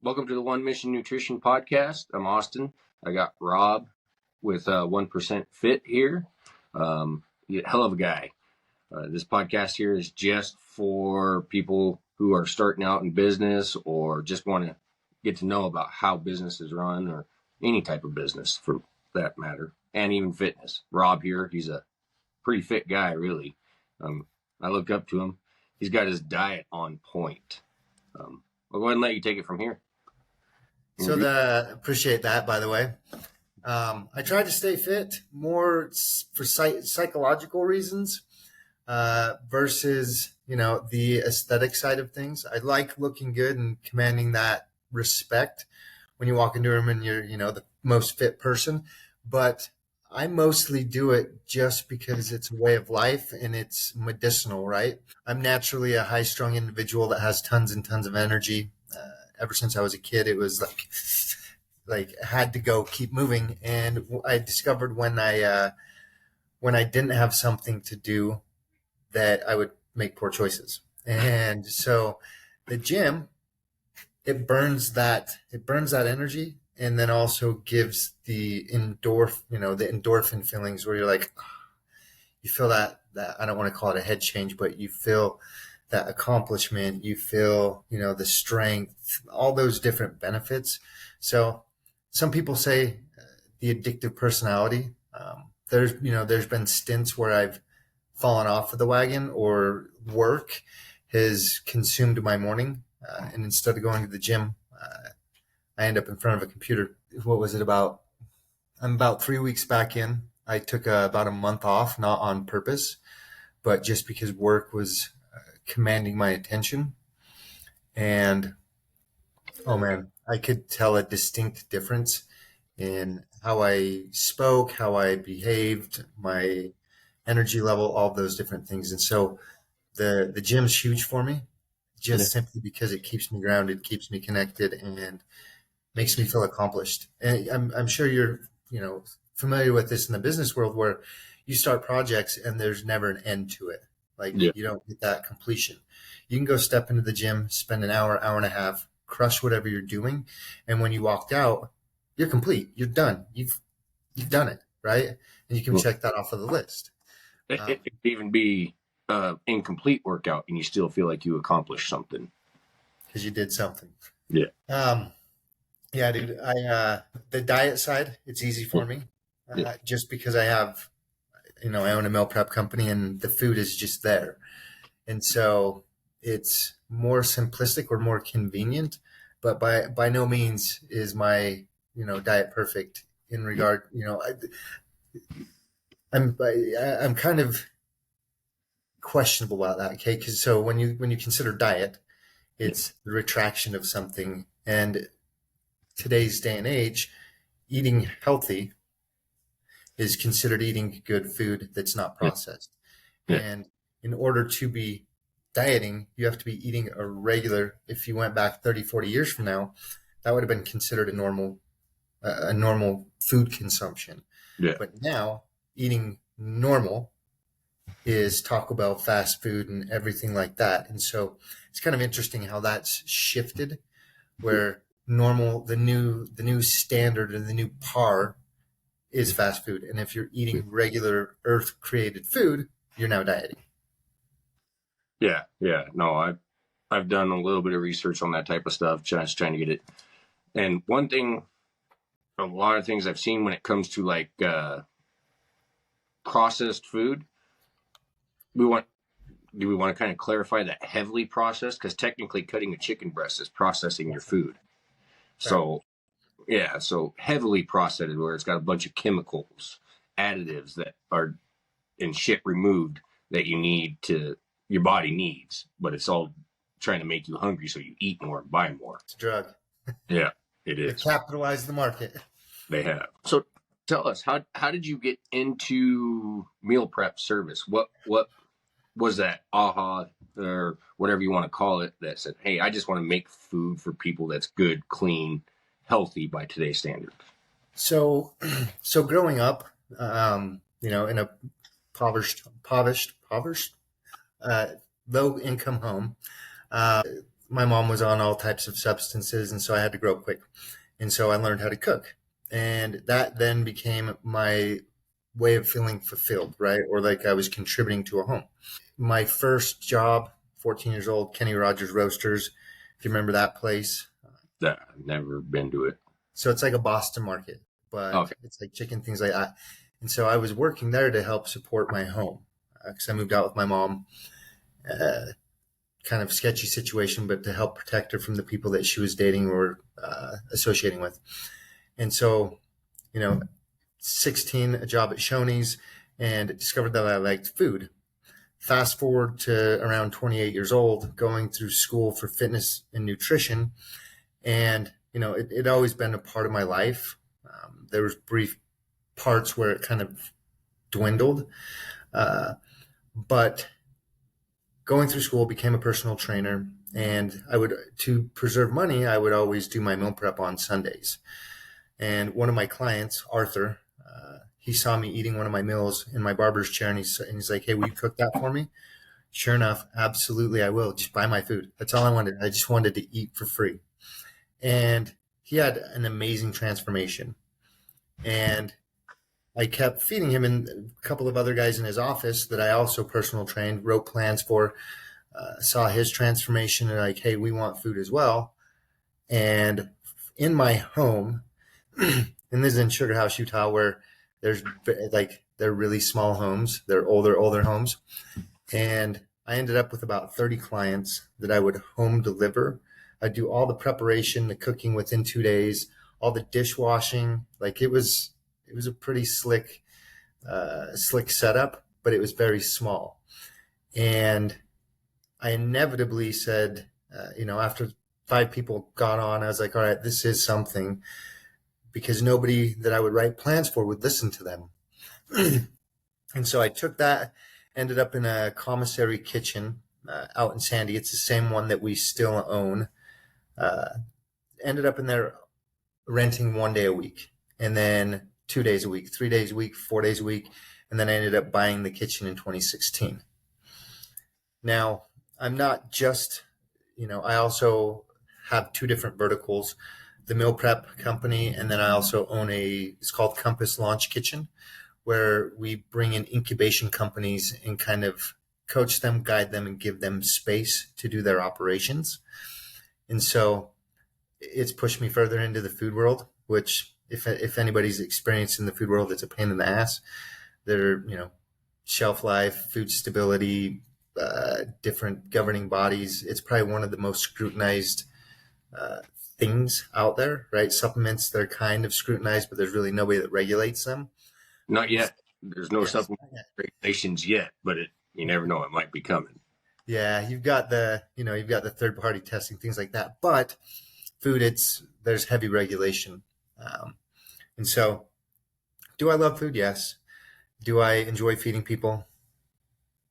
Welcome to the One Mission Nutrition Podcast. I'm Austin. I got Rob with 1% Fit here. Hell of a guy. This podcast here is just for people who are starting out in business or just want to get to know about how business is run, or any type of business for that matter, and even fitness. Rob here, he's a pretty fit guy, really. I look up to him. He's got his diet on point. I'll go ahead and let you take it from here. So appreciate that, by the way. I try to stay fit more for psychological reasons versus, the aesthetic side of things. I like looking good and commanding that respect when you walk into a room and you're, the most fit person. But I mostly do it just because it's a way of life and it's medicinal, right? I'm naturally a high-strung individual that has tons and tons of energy. Ever since I was a kid, it was like had to go, keep moving. And I discovered when I didn't have something to do that I would make poor choices. And so the gym, it burns that energy, and then also gives the endorphin feelings where you're like, you feel that I don't want to call it a head change, but you feel that accomplishment, you feel, the strength, all those different benefits. So some people say the addictive personality. There's been stints where I've fallen off of the wagon, or work has consumed my morning. And instead of going to the gym, I end up in front of a computer. What was it about? I'm about 3 weeks back in. I took about a month off, not on purpose, but just because work was commanding my attention. And oh man, I could tell a distinct difference in how I spoke, how I behaved, my energy level, all those different things. And so the gym's huge for me, just simply because it keeps me grounded, keeps me connected, and makes me feel accomplished. And I'm sure you're, familiar with this in the business world, where you start projects and there's never an end to it. You don't get that completion. You can go step into the gym, spend an hour, hour and a half, crush whatever you're doing. And when you walked out, you're complete. You're done. You've done it, right? And you can check that off of the list. It could even be incomplete workout and you still feel like you accomplished something. Because you did something. Yeah. Yeah, dude. The diet side, it's easy for me. Just because I have, I own a meal prep company and the food is just there. And so it's more simplistic or more convenient, but by no means is my, diet perfect in regard, I'm kind of questionable about that. Okay. Cause so when you consider diet, it's the retraction of something, and today's day and age, eating healthy is considered eating good food that's not processed. And in order to be dieting, you have to be eating a regular, if you went back 30, 40 years from now, that would have been considered a normal food consumption. Yeah. But now eating normal is Taco Bell, fast food, and everything like that. And so it's kind of interesting how that's shifted, where normal, the new standard and the new par is fast food. And if you're eating regular earth created food, you're now dieting. Yeah. No, I've done a little bit of research on that type of stuff, just trying to get it. And one thing, a lot of things I've seen when it comes to like processed food, do we want to kind of clarify that heavily processed? Because technically cutting a chicken breast is processing your food. So, so heavily processed, where it's got a bunch of chemicals, additives that are and shit removed that your body needs, but it's all trying to make you hungry so you eat more and buy more. It's a drug. Yeah, it is. They capitalize the market. They have. So tell us, how did you get into meal prep service? What was that aha, or whatever you want to call it, that said, hey, I just want to make food for people that's good, clean, healthy by today's standards? So growing up, in a impoverished, low income home, my mom was on all types of substances, and so I had to grow quick. And so I learned how to cook. And that then became my way of feeling fulfilled, right? Or like I was contributing to a home. My first job, 14 years old, Kenny Rogers Roasters, if you remember that place. That I've never been to it. So it's like a Boston market, but Okay. it's like chicken, things like that. And so I was working there to help support my home because I moved out with my mom. Uh, Kind of sketchy situation, but to help protect her from the people that she was dating or associating with. And so, you know, 16, a job at Shoney's, and discovered that I liked food. Fast forward to around 28 years old, going through school for fitness and nutrition. And, it always been a part of my life. There was brief parts where it kind of dwindled. But going through school, became a personal trainer. And to preserve money, I would always do my meal prep on Sundays. And one of my clients, Arthur, he saw me eating one of my meals in my barber's chair, and he's like, "Hey, will you cook that for me?" Sure enough, absolutely, I will. Just buy my food. That's all I wanted. I just wanted to eat for free. And he had an amazing transformation. And I kept feeding him, and a couple of other guys in his office that I also personal trained, wrote plans for, saw his transformation, and like, "Hey, we want food as well." And in my home, and this is in Sugar House, Utah, where there's like they're really small homes, they're older homes, and I ended up with about 30 clients that I would home deliver. I'd do all the preparation, the cooking within 2 days, all the dishwashing. Like it was a pretty slick setup, but it was very small. And I inevitably said, after 5 people got on, I was like, all right, this is something, because nobody that I would write plans for would listen to them. And so I took that, ended up in a commissary kitchen out in Sandy. It's the same one that we still own. Uh, Ended up in there renting 1 day a week, and then 2 days a week, 3 days a week, 4 days a week. And then I ended up buying the kitchen in 2016. Now, I'm not just, I also have two different verticals, the meal prep company, and then I also own it's called Compass Launch Kitchen, where we bring in incubation companies and kind of coach them, guide them, and give them space to do their operations. And so it's pushed me further into the food world, which if anybody's experienced in the food world, it's a pain in the ass. They're, shelf life, food stability, different governing bodies. It's probably one of the most scrutinized things out there, right? Supplements, they're kind of scrutinized, but there's really nobody that regulates them. Not yet. There's no Yes. supplement regulations yet, but you never know, it might be coming. Yeah, you've got the third party testing, things like that. But food, there's heavy regulation. And so, do I love food? Yes. Do I enjoy feeding people?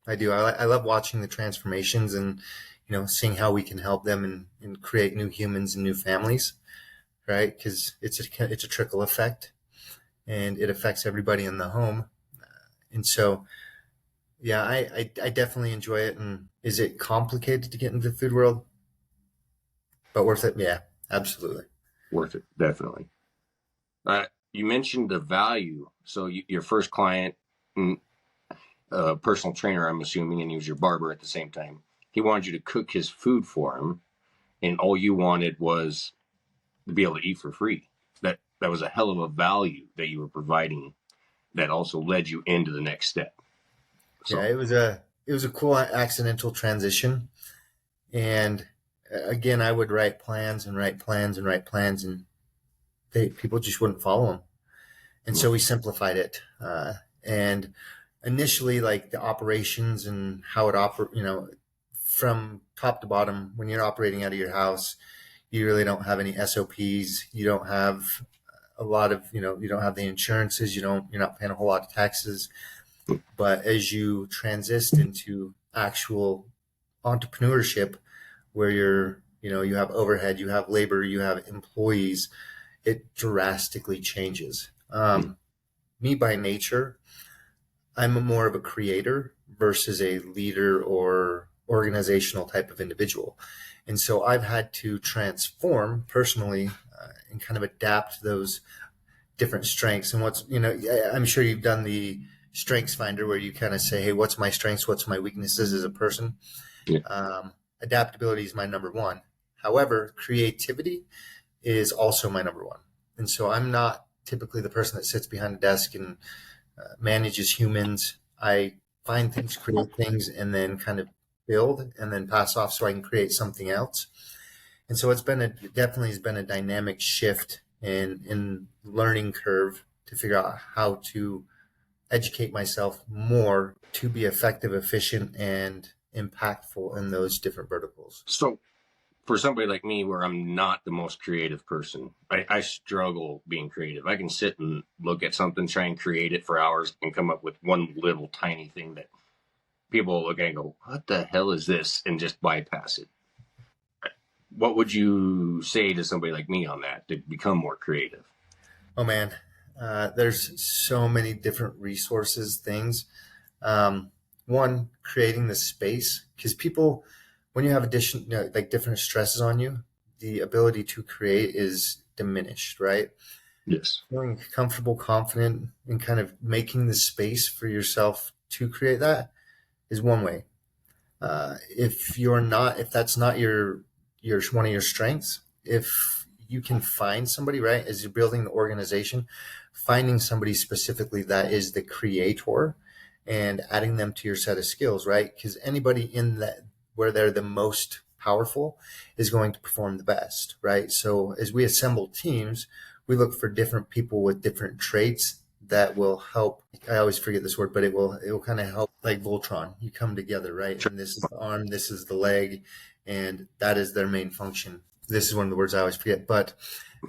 I do. I love watching the transformations and, seeing how we can help them and create new humans and new families, right? Because it's a trickle effect, and it affects everybody in the home. And so, yeah, I definitely enjoy it. And is it complicated to get into the food world? But worth it? Yeah, absolutely. Worth it, definitely. You mentioned the value. So your first client, personal trainer, I'm assuming, and he was your barber at the same time. He wanted you to cook his food for him, and all you wanted was to be able to eat for free. That was a hell of a value that you were providing. That also led you into the next step. Yeah, So it was a cool accidental transition. And again, I would write plans and write plans and write plans, and people just wouldn't follow them. And so we simplified it. And initially, like the operations and how it from top to bottom, when you're operating out of your house, you really don't have any SOPs. You don't have a lot of, you don't have the insurances. You're not paying a whole lot of taxes. But as you transition into actual entrepreneurship, where you have overhead, you have labor, you have employees, it drastically changes. Me by nature, I'm more of a creator versus a leader or organizational type of individual. And so I've had to transform personally and kind of adapt those different strengths. And I'm sure you've done the strengths finder where you kind of say, hey, what's my strengths? What's my weaknesses as a person? Yeah. Adaptability is my number one. However, creativity is also my number one. And so I'm not typically the person that sits behind a desk and manages humans. I find things, create things, and then kind of build and then pass off so I can create something else. And so definitely has been a dynamic shift in learning curve to figure out how to educate myself more to be effective, efficient, and impactful in those different verticals. So for somebody like me, where I'm not the most creative person, I struggle being creative. I can sit and look at something, try and create it for hours, and come up with one little tiny thing that people will look at and go, what the hell is this? And just bypass it. What would you say to somebody like me on that to become more creative? Oh man, there's so many different resources, things. One, creating the space, because people, when you have like different stresses on you, the ability to create is diminished, right? Yes. Feeling comfortable, confident, and kind of making the space for yourself to create that is one way. If that's not your one of your strengths, if you can find somebody, right, as you're building the organization, finding somebody specifically that is the creator and adding them to your set of skills, right? Because anybody in that where they're the most powerful is going to perform the best, right? So as we assemble teams, we look for different people with different traits that will help. I always forget this word, but it will kind of help, like Voltron. You come together, right? Sure. And this is the arm, this is the leg, and that is their main function. This is one of the words I always forget. But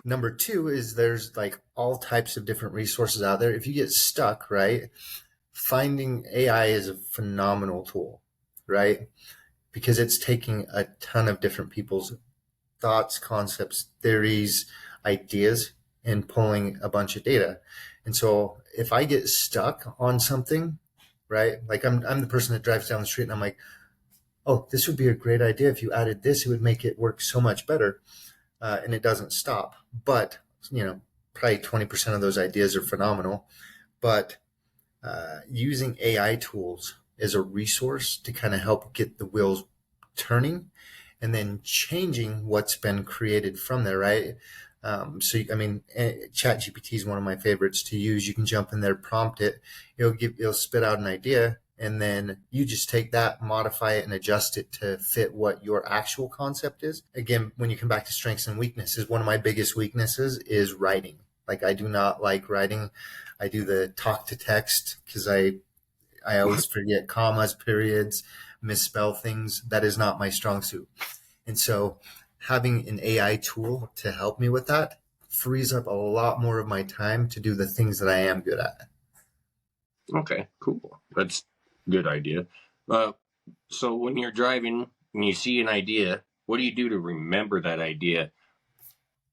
number two is there's like all types of different resources out there. If you get stuck, right, finding AI is a phenomenal tool, right? Because it's taking a ton of different people's thoughts, concepts, theories, ideas, and pulling a bunch of data. And so if I get stuck on something, right, like I'm the person that drives down the street and I'm like, oh, this would be a great idea. If you added this, it would make it work so much better. And it doesn't stop. But, probably 20% of those ideas are phenomenal. But using AI tools as a resource to kind of help get the wheels turning and then changing what's been created from there, right? ChatGPT is one of my favorites to use. You can jump in there, prompt it, it'll spit out an idea, and then you just take that, modify it, and adjust it to fit what your actual concept is. Again, when you come back to strengths and weaknesses, one of my biggest weaknesses is writing. Like, I do not like writing. I do the talk to text because I always forget commas, periods, misspell things. That is not my strong suit. And so having an AI tool to help me with that frees up a lot more of my time to do the things that I am good at. Okay, cool. That's a good idea. So when you're driving and you see an idea, what do you do to remember that idea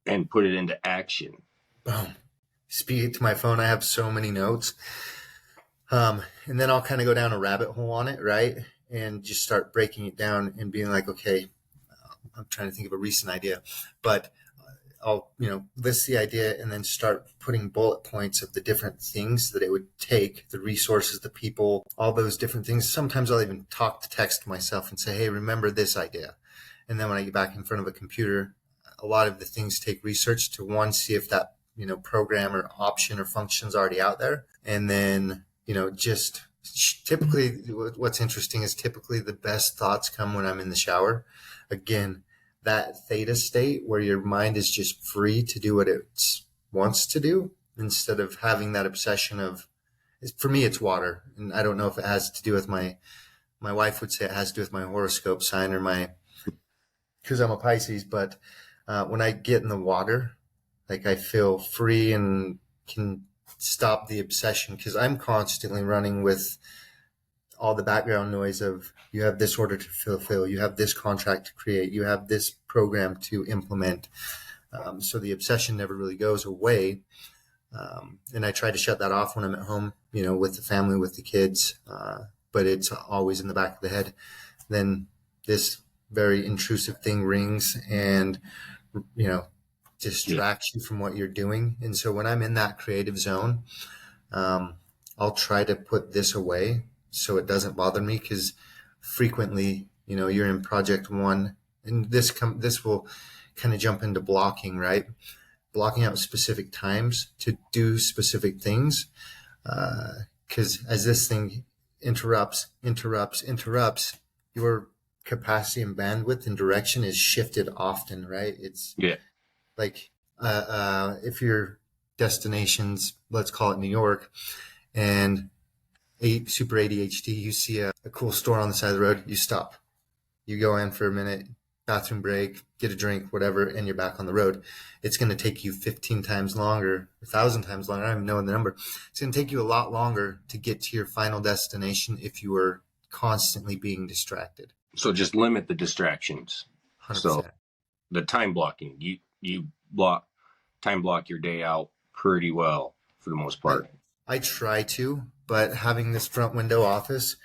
and put it into action? Boom. Speak to my phone. I have so many notes. And then I'll kind of go down a rabbit hole on it, right? And just start breaking it down and being like, okay, I'm trying to think of a recent idea, but I'll, list the idea and then start putting bullet points of the different things that it would take, the resources, the people, all those different things. Sometimes I'll even talk to text myself and say, hey, remember this idea. And then when I get back in front of a computer, a lot of the things take research to one, see if that, program or option or function is already out there. And then, just typically what's interesting is typically the best thoughts come when I'm in the shower. Again, that theta state where your mind is just free to do what it wants to do instead of having that obsession of, for me, it's water. And I don't know if it has to do with my wife would say it has to do with my horoscope sign or because I'm a Pisces. But when I get in the water, like I feel free and can stop the obsession because I'm constantly running with all the background noise of you have this order to fulfill, you have this contract to create, you have this program to implement. So the obsession never really goes away. And I try to shut that off when I'm at home, with the family, with the kids. But it's always in the back of the head. Then this very intrusive thing rings and, you know, Yeah. distracts you from what you're doing. And so when I'm in that creative zone, um, I'll try to put this away so it doesn't bother me, because frequently, you know, you're in project one, and this will kind of jump into blocking, right? Blocking out specific times to do specific things, because as this thing interrupts, your capacity and bandwidth and direction is shifted often, right? It's Yeah. like if your destination's, let's call it New York, and super ADHD, you see a cool store on the side of the road, you stop, you go in for a minute, bathroom break, get a drink, whatever, and you're back on the road. It's going to take you 15 times longer, 1,000 times longer. I don't even know the number. It's going to take you a lot longer to get to your final destination if you are constantly being distracted. So just limit the distractions. So 100%. the time blocking, you time block your day out pretty well for the most part. I try to, but having this front window office,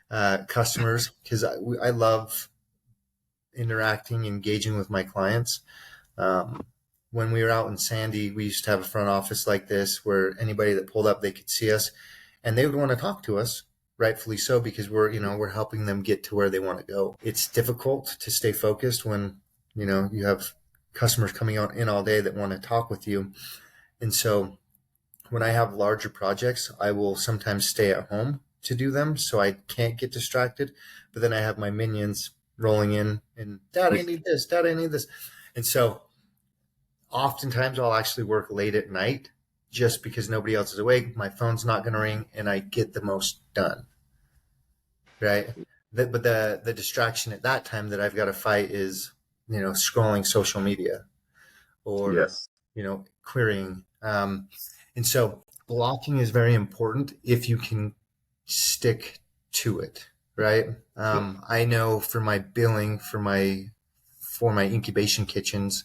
customers, because I love interacting, engaging with my clients. When we were out in Sandy, we used to have a front office like this where anybody that pulled up, they could see us and they would want to talk to us, rightfully so, because we're helping them get to where they want to go. It's difficult to stay focused when, you have customers coming out in all day that want to talk with you. And so when I have larger projects, I will sometimes stay at home to do them so I can't get distracted. But then I have my minions rolling in and, Dad, I need this, Dad, I need this. And so oftentimes I'll actually work late at night just because nobody else is awake. My phone's not going to ring and I get the most done. Right. But the distraction at that time that I've got to fight is, scrolling social media or, Yes. querying. And so blocking is very important if you can stick to it. Right. I know for my billing, for my incubation kitchens,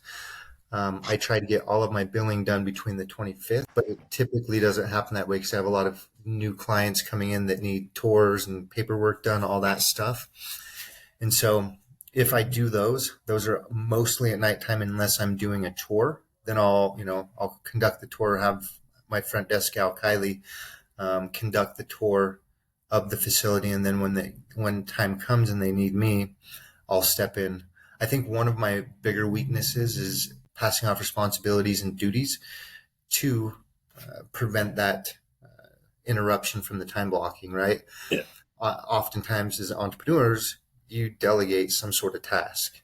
I try to get all of my billing done between the 25th, but it typically doesn't happen that way because I have a lot of new clients coming in that need tours and paperwork done, all that stuff. And so if I do those are mostly at nighttime unless I'm doing a tour. Then I'll conduct the tour, have my front desk gal, Kylie, conduct the tour of the facility. And then when time comes and they need me, I'll step in. I think one of my bigger weaknesses is passing off responsibilities and duties to prevent that interruption from the time blocking, right? Yeah. Oftentimes as entrepreneurs, you delegate some sort of task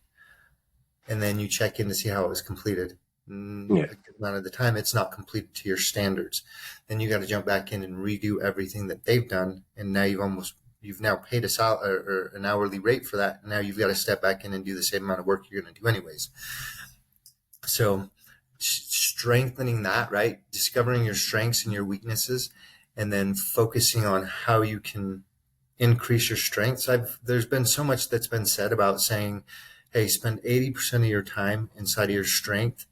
and then you check in to see how it was completed. Yeah. A good amount of the time it's not completed to your standards. Then you got to jump back in and redo everything that they've done. And now you've now paid or an hourly rate for that. And now you've got to step back in and do the same amount of work you're going to do anyways. So strengthening that, right? Discovering your strengths and your weaknesses, and then focusing on how you can increase your strengths. There's been so much that's been said about saying, hey, spend 80% of your time inside of your strength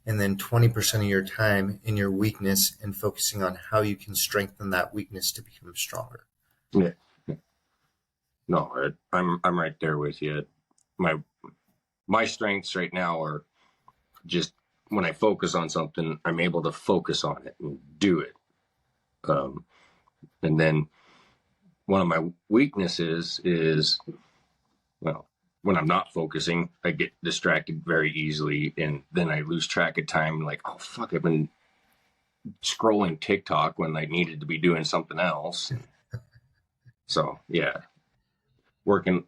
and then 20% of your time in your weakness, and focusing on how you can strengthen that weakness to become stronger. Yeah. No, I'm right there with you. My strengths right now are just when I focus on something, I'm able to focus on it and do it. And then one of my weaknesses is, well, when I'm not focusing, I get distracted very easily, and then I lose track of time. Like, oh fuck, I've been scrolling TikTok when I needed to be doing something else. So yeah, working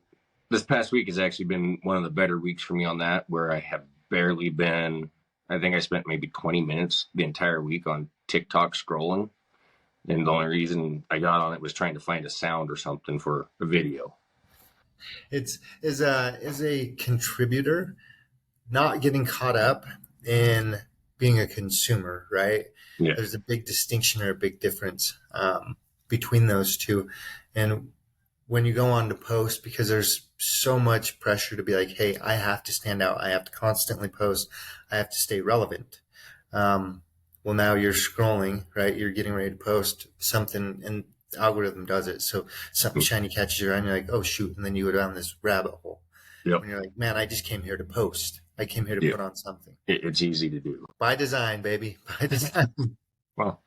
this past week has actually been one of the better weeks for me on that, where I have barely been. I think I spent maybe 20 minutes the entire week on TikTok scrolling. And the only reason I got on it was trying to find a sound or something for a video. It's as a contributor, not getting caught up in being a consumer, right? Yeah. There's a big distinction or a big difference between those two. And when you go on to post, because there's so much pressure to be like, hey, I have to stand out. I have to constantly post. I have to stay relevant. Well, now you're scrolling, right? You're getting ready to post something and the algorithm does it. So something shiny catches your eye and you're like, oh, shoot. And then you go down this rabbit hole. Yep. when you're like, man, I just came here to post. I came here to Yeah. put on something. It's easy to do. By design, baby. By design. Well,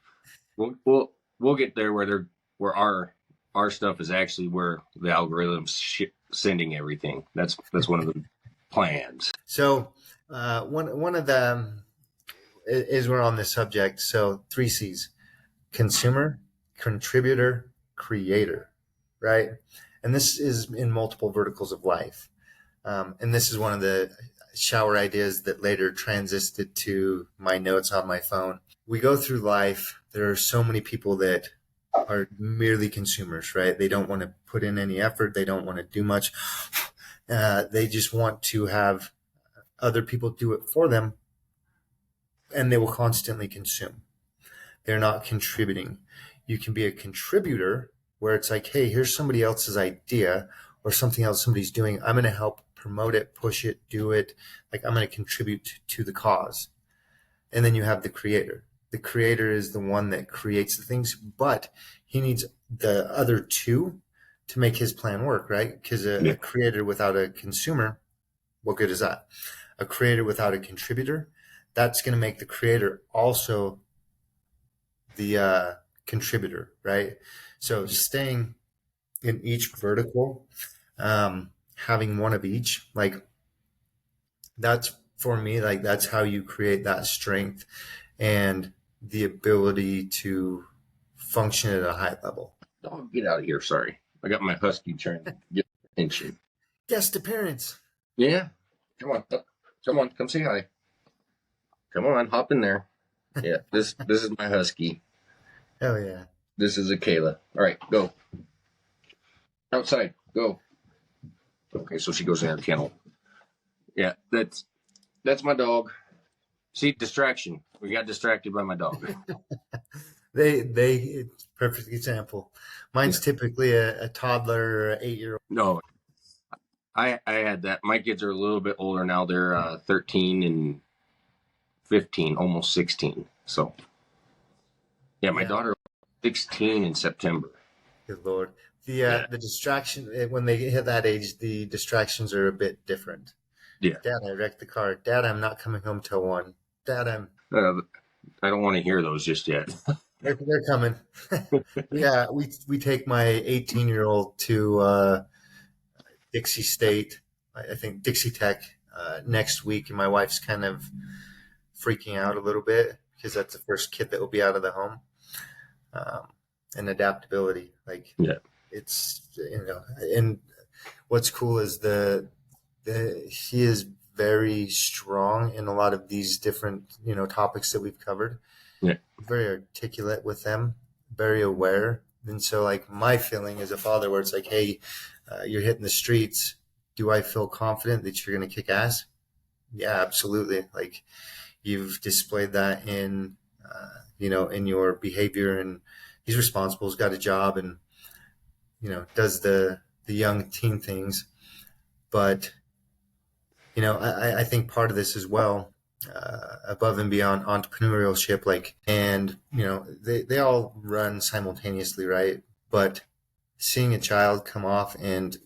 we'll get there where our stuff is actually where the algorithm's sending everything. That's one of the plans. So one of the is we're on this subject. So 3 C's: consumer, contributor, creator, right? And this is in multiple verticals of life. And this is one of the shower ideas that later transisted to my notes on my phone. We go through life. There are so many people that are merely consumers, right? They don't want to put in any effort. They don't want to do much. They just want to have other people do it for them, and they will constantly consume. They're not contributing. You can be a contributor where it's like, hey, here's somebody else's idea or something else somebody's doing. I'm going to help promote it, push it, do it. Like, I'm going to contribute to the cause. And then you have the creator. The creator is the one that creates the things, but he needs the other two to make his plan work, right? Because a creator without a consumer, what good is that? A creator without a contributor, that's going to make the creator also the contributor, right? So staying in each vertical, having one of each, like that's for me, like that's how you create that strength and the ability to function at a high level. Oh, get out of here! Sorry, I got my husky trying to get attention. Guest appearance. Yeah, come on, come say hi. Come on, hop in there. Yeah, this is my husky. Oh yeah. This is a Kayla. All right, go outside. Go. Okay, so she goes in the kennel. Yeah, that's my dog. See, distraction. We got distracted by my dog. It's a perfect example. Mine's typically a toddler or an 8-year-old. No, I had that. My kids are a little bit older now. They're 13 and 15, almost 16. So, yeah, my daughter 16 in September. Good Lord. The distraction, when they hit that age, the distractions are a bit different. Yeah. Dad, I wrecked the car. Dad, I'm not coming home till 1. Dad, I don't want to hear those just yet. They're coming. Yeah, we take my 18-year-old to Dixie State, I think Dixie Tech, next week, and my wife's kind of freaking out a little bit because that's the first kid that will be out of the home. And adaptability, like it's and what's cool is he is very strong in a lot of these different topics that we've covered. Yeah, very articulate with them, very aware. And so, like, my feeling as a father, where it's like, hey, you're hitting the streets. Do I feel confident that you're going to kick ass? Yeah, absolutely. Like, you've displayed that in in your behavior, and he's responsible. He's got a job, and does the young teen things. But I think part of this as well, above and beyond entrepreneurship, like, and they all run simultaneously, right? But seeing a child come off and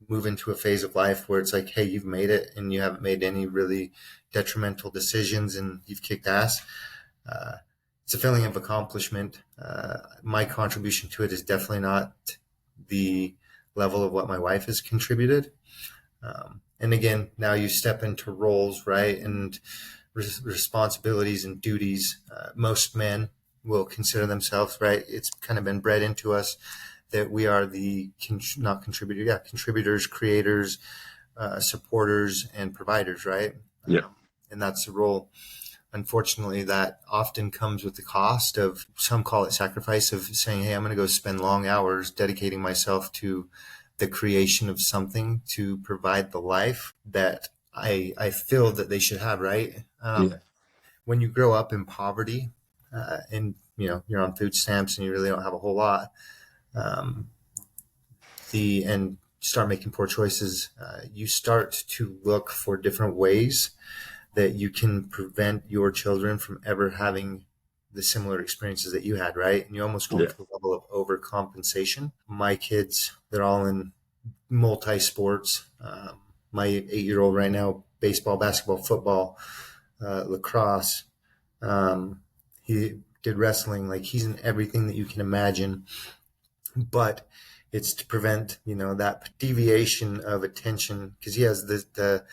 move into a phase of life where it's like, hey, you've made it and you haven't made any really detrimental decisions and you've kicked ass. It's a feeling of accomplishment. My contribution to it is definitely not the level of what my wife has contributed. And again, now you step into roles, right? And responsibilities and duties. Most men will consider themselves, right? It's kind of been bred into us that we are the contributors, creators, supporters, and providers, right? Yeah. And that's the role. Unfortunately, that often comes with the cost of, some call it sacrifice, of saying, hey, I'm going to go spend long hours dedicating myself to the creation of something to provide the life that I feel that they should have, right? When you grow up in poverty, and you're on food stamps and you really don't have a whole lot, and start making poor choices, you start to look for different ways that you can prevent your children from ever having the similar experiences that you had, right? And you almost go to a level of overcompensation. My kids, they're all in multi-sports. my 8-year-old right now, baseball, basketball, football, lacrosse. He did wrestling. Like, he's in everything that you can imagine, but it's to prevent, that deviation of attention, because he has the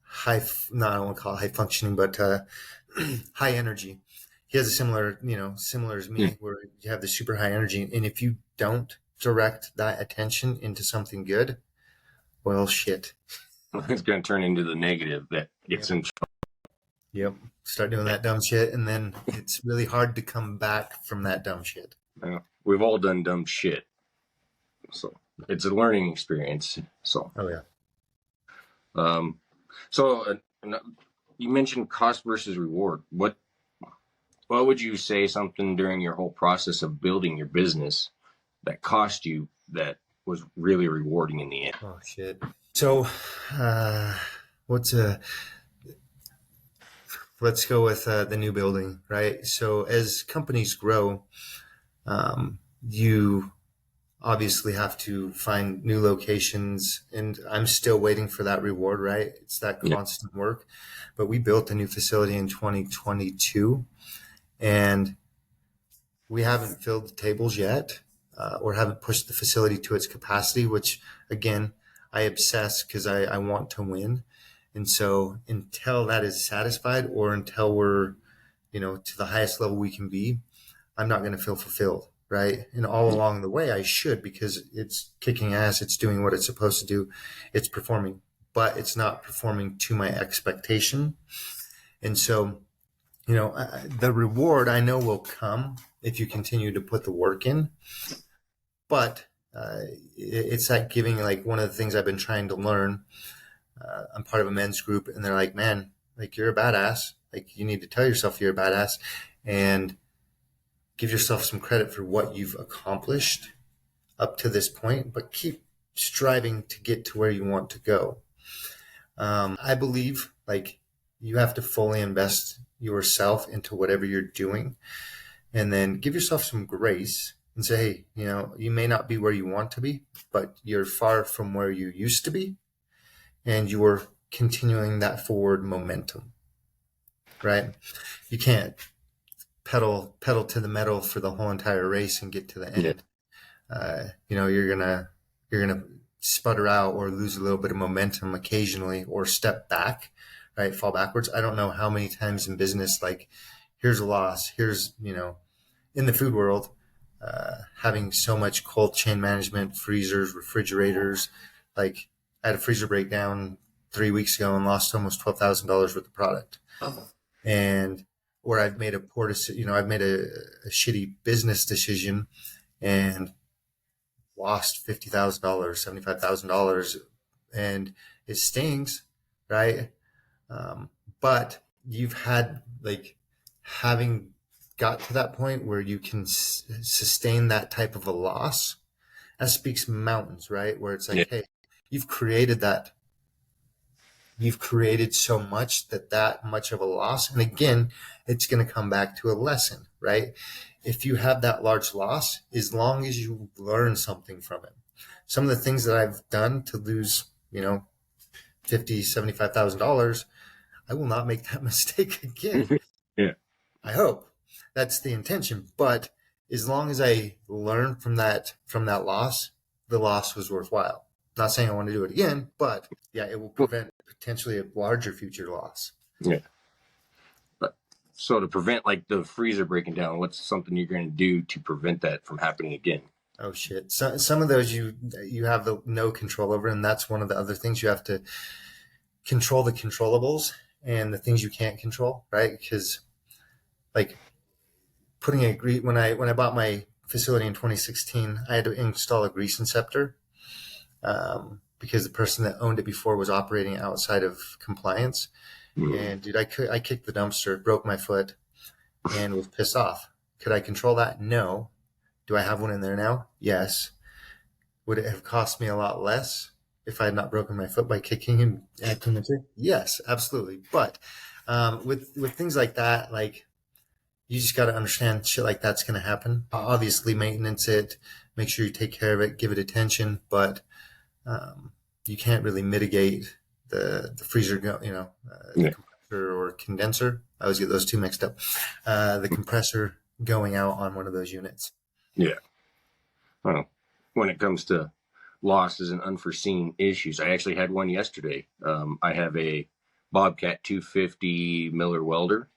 high, no, I don't want to call it high functioning, but high energy. He has a similar as me, where you have the super high energy. And if you don't direct that attention into something good, well, shit. It's going to turn into the negative that gets Yep. in trouble. Yep. Start doing that dumb shit, and then it's really hard to come back from that dumb shit. We've all done dumb shit. So it's a learning experience. So, Oh, yeah. so you mentioned cost versus reward. What would you say something during your whole process of building your business that cost you that was really rewarding in the end? Oh, shit. So, what's let's go with the new building, right? So as companies grow, you obviously have to find new locations, and I'm still waiting for that reward, right? It's that constant work. But we built a new facility in 2022, and we haven't filled the tables yet, or haven't pushed the facility to its capacity, which, again, I obsess because I want to win. And so until that is satisfied, or until we're, to the highest level we can be, I'm not going to feel fulfilled. Right. And all along the way, I should, because it's kicking ass. It's doing what it's supposed to do. It's performing, but it's not performing to my expectation. And so, the reward I know will come if you continue to put the work in. But it's like giving, like, one of the things I've been trying to learn. I'm part of a men's group, and they're like, man, like, you're a badass. Like, you need to tell yourself you're a badass, and give yourself some credit for what you've accomplished up to this point, but keep striving to get to where you want to go. I believe, like, you have to fully invest yourself into whatever you're doing, and then give yourself some grace and say, hey, you may not be where you want to be, but you're far from where you used to be, and you're continuing that forward momentum, right? You can't pedal to the metal for the whole entire race and get to the end. You're gonna sputter out or lose a little bit of momentum occasionally, or step back, right? Fall backwards. I don't know how many times in business, like, here's a loss. Here's, in the food world, having so much cold chain management, freezers, refrigerators. Like, I had a freezer breakdown 3 weeks ago and lost almost $12,000 worth of product. Oh. And where I've made a poor decision, I've made a shitty business decision and lost $50,000, $75,000, and it stings, right? But you've had, like, having got to that point where you can sustain that type of a loss, that speaks mountains, right? Where it's like, hey, you've created so much that much of a loss. And again, it's going to come back to a lesson, right? If you have that large loss, as long as you learn something from it. Some of the things that I've done to lose, $50,000, $75,000, I will not make that mistake again. I hope that's the intention. But as long as I learn from that loss, the loss was worthwhile. Not saying I want to do it again, but yeah, it will prevent potentially a larger future loss. Yeah. But so to prevent, like, the freezer breaking down, what's something you're going to do to prevent that from happening again? Oh shit! So, some of those you have no control over, and that's one of the other things. You have to control the controllables and the things you can't control, right? Because, like, when I bought my facility in 2016, I had to install a grease inceptor. Because the person that owned it before was operating outside of compliance. And dude, I kicked the dumpster, broke my foot, and was pissed off. Could I control that? No. Do I have one in there now? Yes. Would it have cost me a lot less if I had not broken my foot by kicking and acting the trick? Yes, absolutely. But with things like that, like, you just got to understand shit like that's going to happen. Obviously, maintenance it, make sure you take care of it, give it attention, but you can't really mitigate the freezer, the Yeah. compressor or condenser. I always get those two mixed up. The compressor going out on one of those units. Yeah. Well, when it comes to losses and unforeseen issues, I actually had one yesterday. I have a Bobcat 250 Miller welder,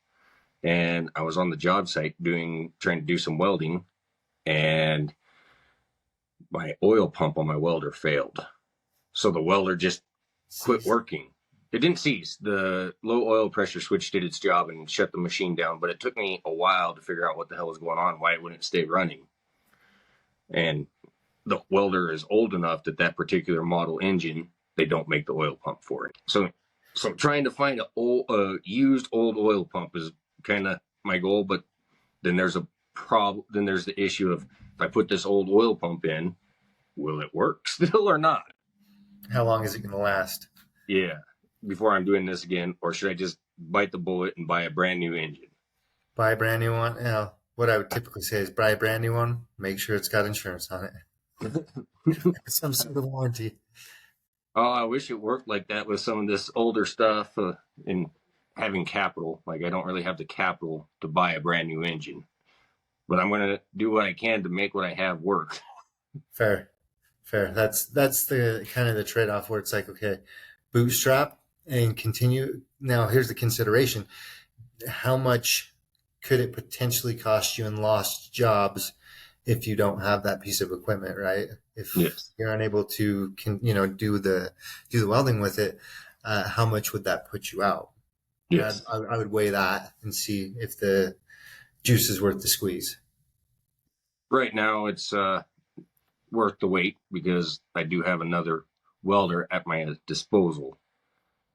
and I was on the job site trying to do some welding, and my oil pump on my welder failed. So the welder just quit Cease. working. It didn't cease. The low oil pressure switch did its job and shut the machine down, but it took me a while to figure out what the hell was going on, why it wouldn't stay running. And the welder is old enough that particular model engine, they don't make the oil pump for it. So trying to find a used old oil pump is kind of my goal, but then there's a problem. Then there's the issue of, if I put this old oil pump in, will it work still or not? How long is it going to last? Yeah, before I'm doing this again, or should I just bite the bullet and buy a brand new engine? Buy a brand new one. What I would typically say is buy a brand new one. Make sure it's got insurance on it. Some sort of warranty. Oh, I wish it worked like that with some of this older stuff, and having capital. Like, I don't really have the capital to buy a brand new engine, but I'm going to do what I can to make what I have work. Fair. That's the kind of the trade-off where it's like, okay, bootstrap and continue. Now, here's the consideration. How much could it potentially cost you in lost jobs if you don't have that piece of equipment, right? If Yes. you're unable to, do the welding with it, how much would that put you out? Yes. I would weigh that and see if the juice is worth the squeeze. Right now, it's worth the wait because I do have another welder at my disposal.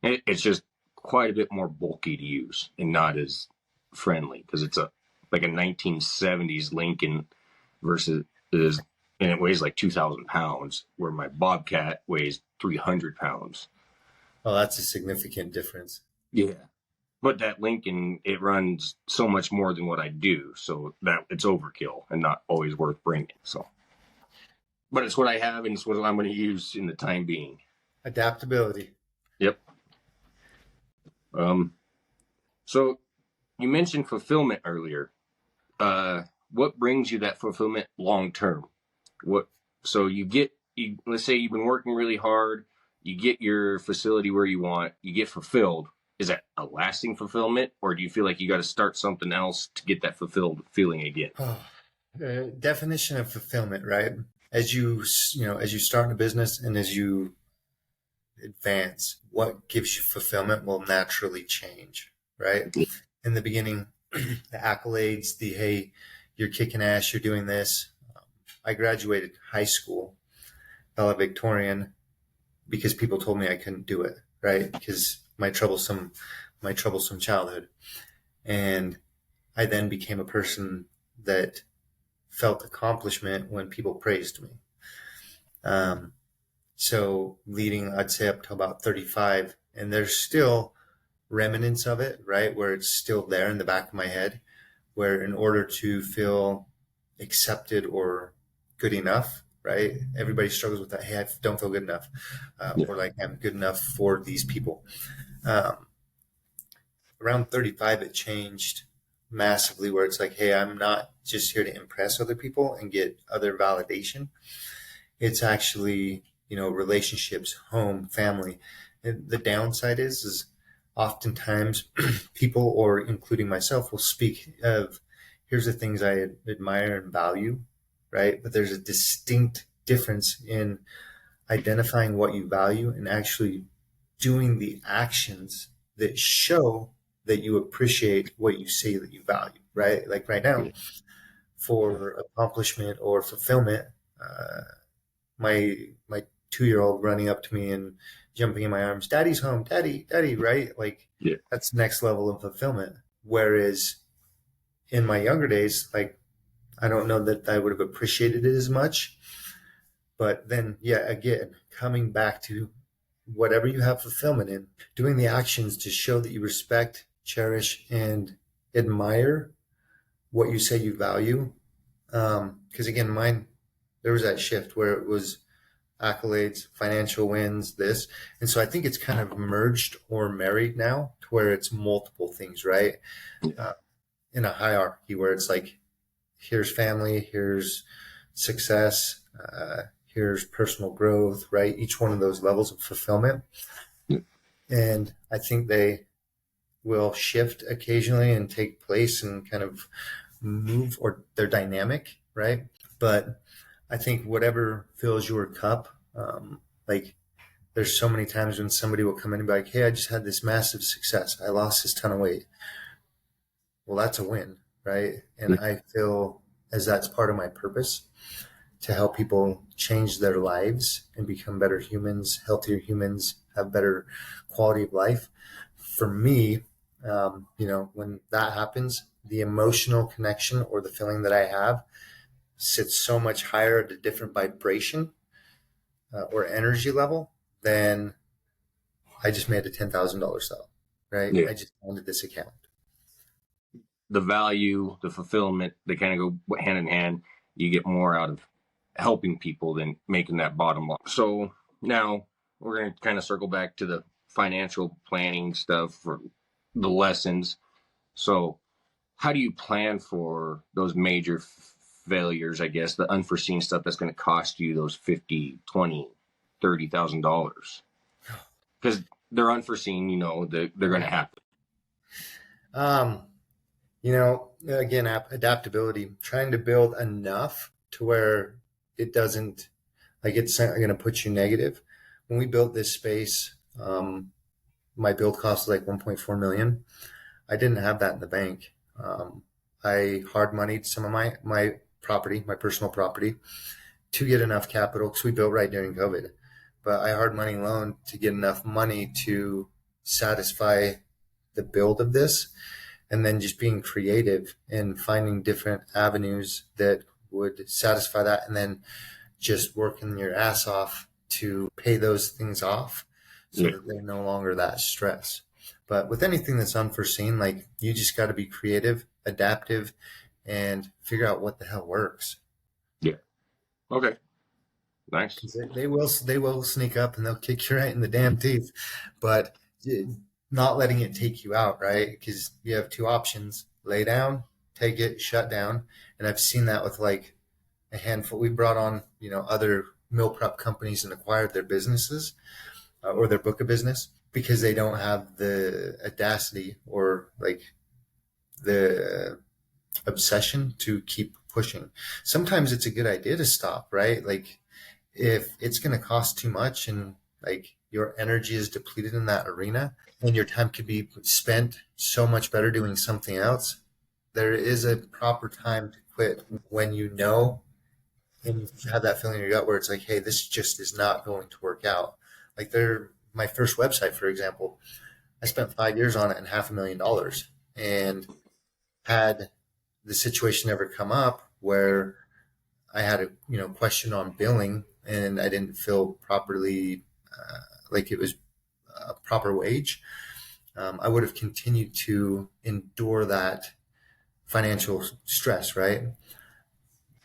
It's just quite a bit more bulky to use and not as friendly because it's like a 1970s Lincoln versus and it weighs like 2,000 pounds, where my Bobcat weighs 300 pounds. Oh, that's a significant difference. Yeah. But that Lincoln, it runs so much more than what I do, so that it's overkill and not always worth bringing. So, but it's what I have, and it's what I'm going to use in the time being. Adaptability. Yep. So you mentioned fulfillment earlier. What brings you that fulfillment long term? So let's say you've been working really hard, you get your facility where you want, you get fulfilled. Is that a lasting fulfillment, or do you feel like you got to start something else to get that fulfilled feeling again? Definition of fulfillment, right? As you start a business and as you advance, what gives you fulfillment will naturally change, right? In the beginning, the accolades, hey, you're kicking ass, you're doing this. I graduated high school, valedictorian, because people told me I couldn't do it, right? Because my troublesome childhood. And I then became a person that felt accomplishment when people praised me. So leading, I'd say, up to about 35, and there's still remnants of it, right? Where it's still there in the back of my head, where in order to feel accepted or good enough, right? Everybody struggles with that. Hey, I don't feel good enough, or like I'm good enough for these people. Around 35, it changed massively where it's like, hey, I'm not just here to impress other people and get other validation. It's actually, relationships, home, family. And the downside is oftentimes people, or including myself, will speak of, here's the things I admire and value, right? But there's a distinct difference in identifying what you value and actually doing the actions that show that you appreciate what you say that you value, right? Like right now, for accomplishment or fulfillment, my 2-year-old running up to me and jumping in my arms, daddy's home, daddy, right? Like, Yeah. that's the next level of fulfillment. Whereas in my younger days, like, I don't know that I would have appreciated it as much. But then, yeah, again, coming back to whatever you have fulfillment in, doing the actions to show that you respect, cherish, and admire what you say you value. Because again, there was that shift where it was, accolades, financial wins, this. And so I think it's kind of merged or married now to where it's multiple things, right? Yeah. Uh, in a hierarchy where it's like, here's family, here's success, here's personal growth, right? Each one of those levels of fulfillment. Yeah. And I think they will shift occasionally and take place and kind of move, or they're dynamic, right? But I think whatever fills your cup, like there's so many times when somebody will come in and be like, hey, I just had this massive success. I lost this ton of weight. Well, that's a win, right? And Yeah. I feel as that's part of my purpose to help people change their lives and become better humans, healthier humans, have better quality of life. For me, when that happens, the emotional connection or the feeling that I have sits so much higher at a different vibration or energy level than I just made a $10,000 sale, right? Yeah. I just funded this account. The value, the fulfillment, they kind of go hand in hand. You get more out of helping people than making that bottom line. So now we're going to kind of circle back to the financial planning stuff for the lessons. So how do you plan for those major failures, I guess, the unforeseen stuff that's going to cost you those 50, 20, $30,000? Because they're unforeseen, they're going to happen. Um, again, adaptability, trying to build enough to where it doesn't, like, it's not going to put you negative. When we built this space, my build cost was like 1.4 million. I didn't have that in the bank. I hard moneyed some of my property, my personal property, to get enough capital because we built right during COVID. But I hard money loan to get enough money to satisfy the build of this, and then just being creative and finding different avenues that would satisfy that, and then just working your ass off to pay those things off so that they're no longer that stress. But with anything that's unforeseen, like, you just got to be creative, adaptive, and figure out what the hell works. Yeah. Okay. Nice. 'Cause they will sneak up and they'll kick you right in the damn teeth, but not letting it take you out, right? Because you have two options: lay down, take it, shut down. And I've seen that with like a handful. We brought on other meal prep companies and acquired their businesses or their book of business because they don't have the audacity or like the obsession to keep pushing. Sometimes it's a good idea to stop, right? Like, if it's going to cost too much and like your energy is depleted in that arena and your time could be spent so much better doing something else, there is a proper time to quit when you know and you have that feeling in your gut where it's like, hey, this just is not going to work out. Like, my first website, for example, I spent 5 years on it and $500,000, and had the situation ever come up where I had a question on billing and I didn't feel properly like it was a proper wage, I would have continued to endure that financial stress, right?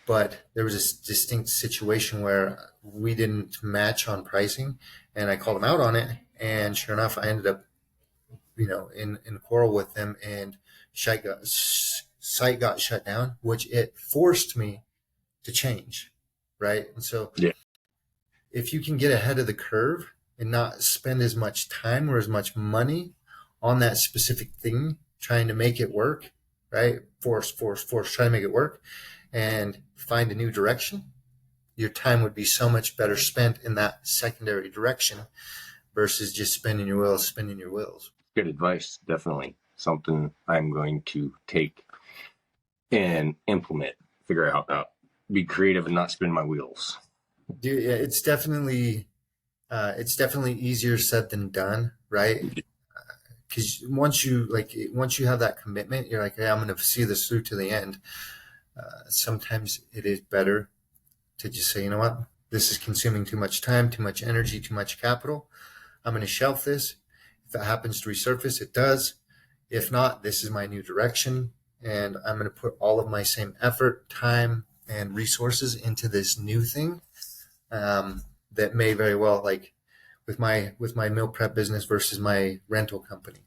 But there was a distinct situation where we didn't match on pricing, and I called them out on it. And sure enough, I ended up, in quarrel with them, and site got shut down, which it forced me to change, right? And so Yeah. if you can get ahead of the curve and not spend as much time or as much money on that specific thing trying to make it work, right? Force, try to make it work and find a new direction, your time would be so much better spent in that secondary direction versus just spinning your wheels. Good advice. Definitely something I'm going to take and implement, figure out how to be creative and not spin my wheels. Dude, yeah, it's definitely easier said than done, right? Because once you have that commitment, you're like, hey, I'm going to see this through to the end. Sometimes it is better to just say, you know what, this is consuming too much time, too much energy, too much capital. I'm going to shelf this. If it happens to resurface, it does. If not, this is my new direction, and I'm going to put all of my same effort, time, and resources into this new thing that that may very well, like with my meal prep business versus my rental company.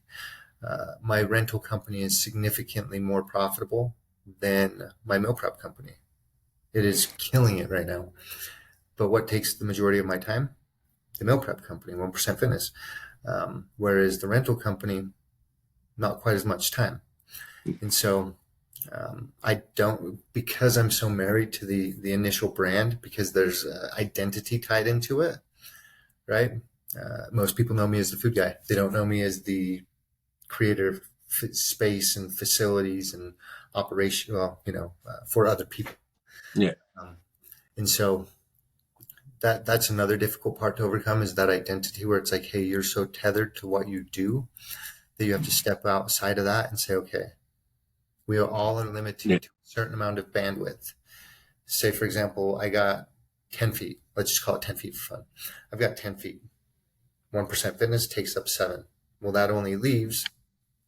My rental company is significantly more profitable than my meal prep company. It is killing it right now. But what takes the majority of my time? The meal prep company, 1% Fitness. Whereas the rental company, not quite as much time. And so I don't, because I'm so married to the initial brand, because there's identity tied into it, right? Most people know me as the food guy. They don't know me as the creator of space and facilities and operation, for other people. Yeah. And so that's another difficult part to overcome, is that identity where it's like, hey, you're so tethered to what you do that you have to step outside of that and say, okay, we all are limited to a certain amount of bandwidth. Say, for example, I got 10 feet. Let's just call it 10 feet for fun. I've got 10 feet. 1% Fitness takes up 7. Well, that only leaves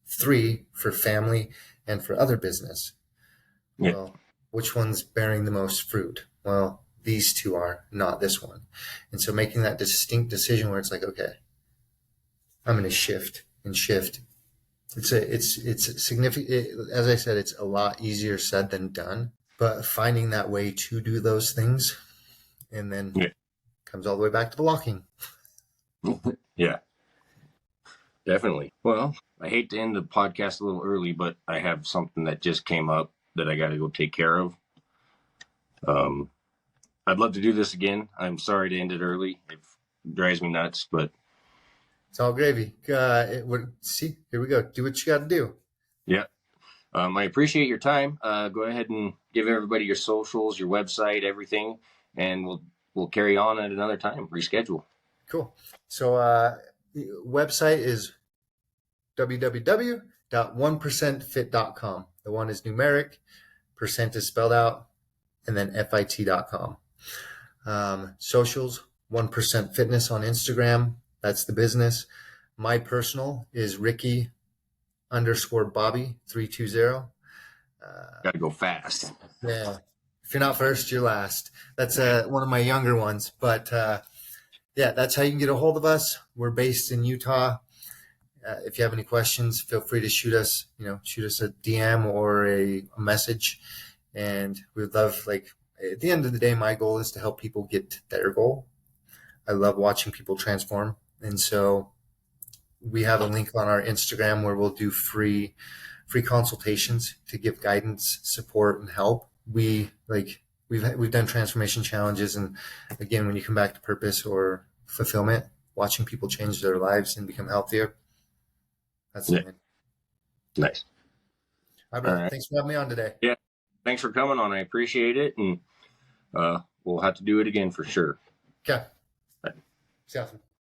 3 for family and for other business. Yeah. Well, which one's bearing the most fruit? Well, these 2 are, not this one. And so making that distinct decision where it's like, okay, I'm going to shift and shift. It's significant. As I said, it's a lot easier said than done, but finding that way to do those things, and then comes all the way back to blocking. Yeah, definitely. Well, I hate to end the podcast a little early, but I have something that just came up that I got to go take care of. I'd love to do this again. I'm sorry to end it early. It drives me nuts, but it's all gravy. See, here we go. Do what you got to do. Yeah. I appreciate your time. Go ahead and give everybody your socials, your website, everything, and we'll carry on at another time. Reschedule. Cool. So the website is www.1percentfit.com. The 1 is numeric, percent is spelled out, and then fit.com. Socials, 1% Fitness on Instagram. That's the business. My personal is Ricky_Bobby 320. Got to go fast. Yeah. If you're not first, you're last. That's one of my younger ones. But that's how you can get a hold of us. We're based in Utah. If you have any questions, feel free to shoot us a DM or a message. And we'd love, at the end of the day, my goal is to help people get to their goal. I love watching people transform. And so we have a link on our Instagram where we'll do free consultations to give guidance, support, and help. We've done transformation challenges, and again, when you come back to purpose or fulfillment, watching people change their lives and become healthier, that's it. Nice. All right. Thanks for having me on today. Yeah, thanks for coming on. I appreciate it, and we'll have to do it again for sure. Okay. Right. See you.